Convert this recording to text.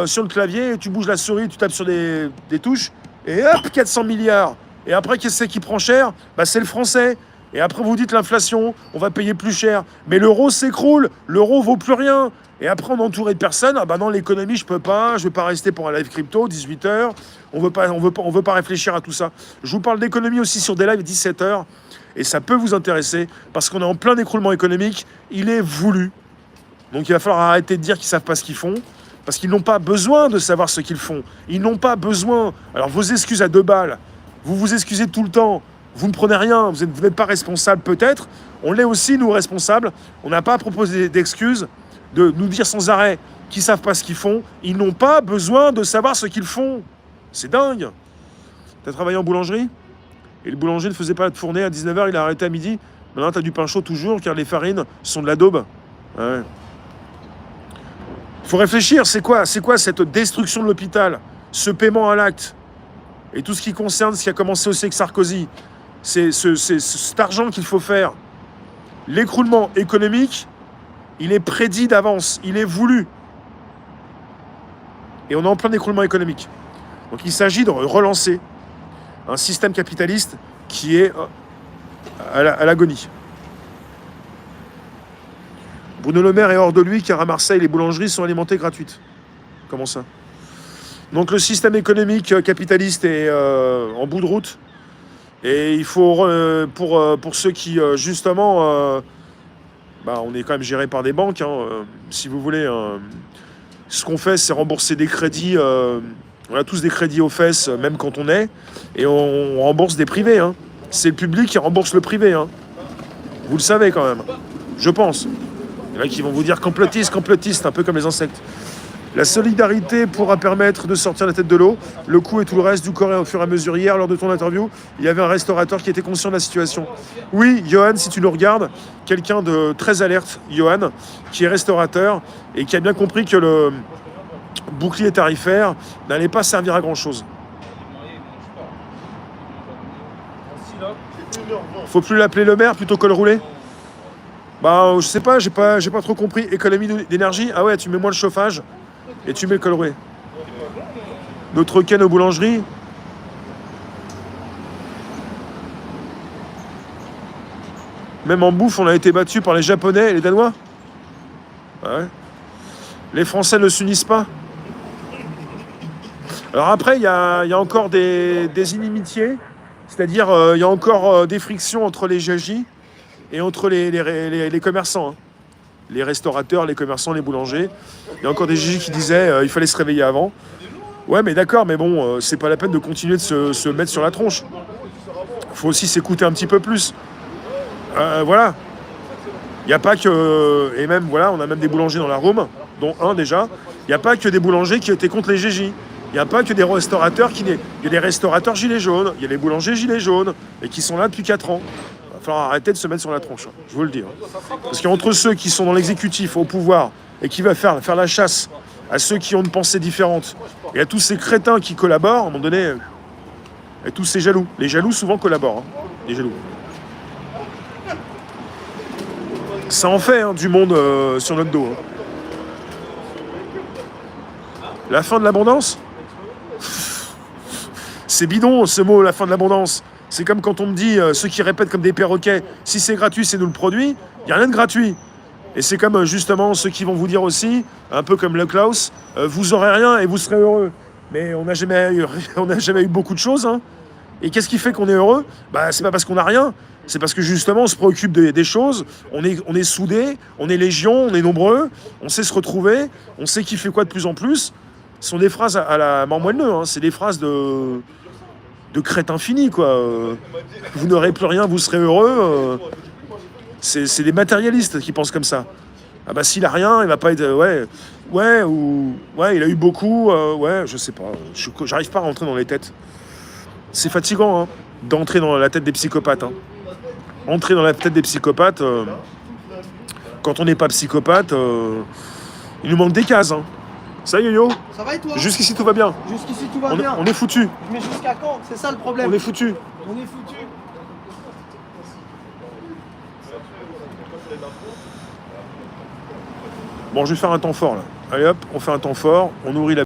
sur le clavier, tu bouges la souris, tu tapes sur des touches, et hop, 400 milliards. Et après, qu'est-ce que c'est qui prend cher? Bah, c'est le français. Et après, vous dites l'inflation, on va payer plus cher. Mais l'euro s'écroule, l'euro vaut plus rien. Et après, on est entouré de personnes. Ah bah non, l'économie, je peux pas, je vais pas rester pour un live crypto, 18h. On veut pas réfléchir à tout ça. Je vous parle d'économie aussi sur des lives 17h. Et ça peut vous intéresser, parce qu'on est en plein écroulement économique. Il est voulu. Donc il va falloir arrêter de dire qu'ils savent pas ce qu'ils font. Parce qu'ils n'ont pas besoin de savoir ce qu'ils font. Ils n'ont pas besoin. Alors vos excuses à 2 balles, vous vous excusez tout le temps. Vous ne prenez rien, vous n'êtes pas responsable peut-être. On l'est aussi, nous, responsables. On n'a pas à proposer d'excuses, de nous dire sans arrêt qu'ils ne savent pas ce qu'ils font. Ils n'ont pas besoin de savoir ce qu'ils font. C'est dingue. Tu as travaillé en boulangerie? Et le boulanger ne faisait pas de fournée à 19h, il a arrêté à midi. Maintenant, tu as du pain chaud toujours, car les farines sont de la daube. Ouais. Il faut réfléchir, c'est quoi cette destruction de l'hôpital, ce paiement à l'acte, et tout ce qui concerne ce qui a commencé aussi avec Sarkozy. C'est cet argent qu'il faut faire. L'écroulement économique, il est prédit d'avance, il est voulu. Et on est en plein écroulement économique. Donc il s'agit de relancer un système capitaliste qui est à l'agonie. Bruno Le Maire est hors de lui car à Marseille, les boulangeries sont alimentées gratuites. Comment ça? Donc le système économique capitaliste est en bout de route. Et il faut, pour ceux qui, justement, on est quand même géré par des banques, si vous voulez. Ce qu'on fait, c'est rembourser des crédits. On a tous des crédits aux fesses, même quand on est. Et on rembourse des privés. C'est le public qui rembourse le privé. Vous le savez quand même. Je pense. Il y en a qui vont vous dire complotiste, un peu comme les insectes. La solidarité pourra permettre de sortir la tête de l'eau. Le coût et tout le reste du corps au fur et à mesure. Hier, lors de ton interview, il y avait un restaurateur qui était conscient de la situation. Oui, Johan, si tu nous regardes, quelqu'un de très alerte, Johan, qui est restaurateur et qui a bien compris que le bouclier tarifaire n'allait pas servir à grand-chose. Faut plus l'appeler le maire plutôt que le rouler? Je sais pas, j'ai pas trop compris. Économie d'énergie? Ah ouais, tu mets moins le chauffage et tu mets le col roulé. Notre ken aux boulangeries. Même en bouffe, on a été battu par les Japonais et les Danois. Ouais. Les Français ne s'unissent pas. Alors après, il y a encore des inimitiés. C'est-à-dire, il y a encore des frictions entre les GJ et entre les commerçants. Les restaurateurs, les commerçants, les boulangers. Il y a encore des GJ qui disaient il fallait se réveiller avant. Ouais, mais d'accord, mais bon, c'est pas la peine de continuer de se mettre sur la tronche. Il faut aussi s'écouter un petit peu plus. Voilà. Il n'y a pas que... Et même, voilà, on a même des boulangers dans la Rome, dont un déjà. Il n'y a pas que des boulangers qui étaient contre les GJ. Il n'y a pas que des restaurateurs qui... Il y a des restaurateurs gilets jaunes, il y a des boulangers gilets jaunes, et qui sont là depuis 4 ans. Il va falloir arrêter de se mettre sur la tronche, je vous le dis. Parce qu'entre ceux qui sont dans l'exécutif, au pouvoir, et qui veulent faire la chasse à ceux qui ont une pensée différente, et à tous ces crétins qui collaborent, à un moment donné, et tous ces jaloux. Les jaloux, souvent, collaborent. Les jaloux. Ça en fait du monde sur notre dos. La fin de l'abondance? C'est bidon ce mot, la fin de l'abondance. C'est comme quand on me dit, ceux qui répètent comme des perroquets, si c'est gratuit, c'est nous le produit. Il n'y a rien de gratuit. Et c'est comme justement ceux qui vont vous dire aussi, un peu comme le Klaus, vous aurez rien et vous serez heureux. Mais on n'a jamais eu beaucoup de choses. Et qu'est-ce qui fait qu'on est heureux? C'est pas parce qu'on n'a rien. C'est parce que justement on se préoccupe des choses, on est soudés, on est légion, on est nombreux, on sait se retrouver, on sait qui fait quoi de plus en plus. Ce sont des phrases à la mort moelleux, c'est des phrases de crétin fini, quoi. Vous n'aurez plus rien, vous serez heureux. C'est des matérialistes qui pensent comme ça. Ah bah s'il a rien, il va pas être... Ouais, il a eu beaucoup, je sais pas. J'arrive pas à rentrer dans les têtes. C'est fatigant, d'entrer dans la tête des psychopathes. Entrer dans la tête des psychopathes, quand on n'est pas psychopathe, il nous manque des cases. Ça Yo-Yo? Ça va et toi? Jusqu'ici tout va bien. Jusqu'ici tout va bien. On est foutu. Mais jusqu'à quand? C'est ça le problème. On est foutu. On est foutu. Bon, je vais faire un temps fort là. Allez hop, on fait un temps fort, on nourrit la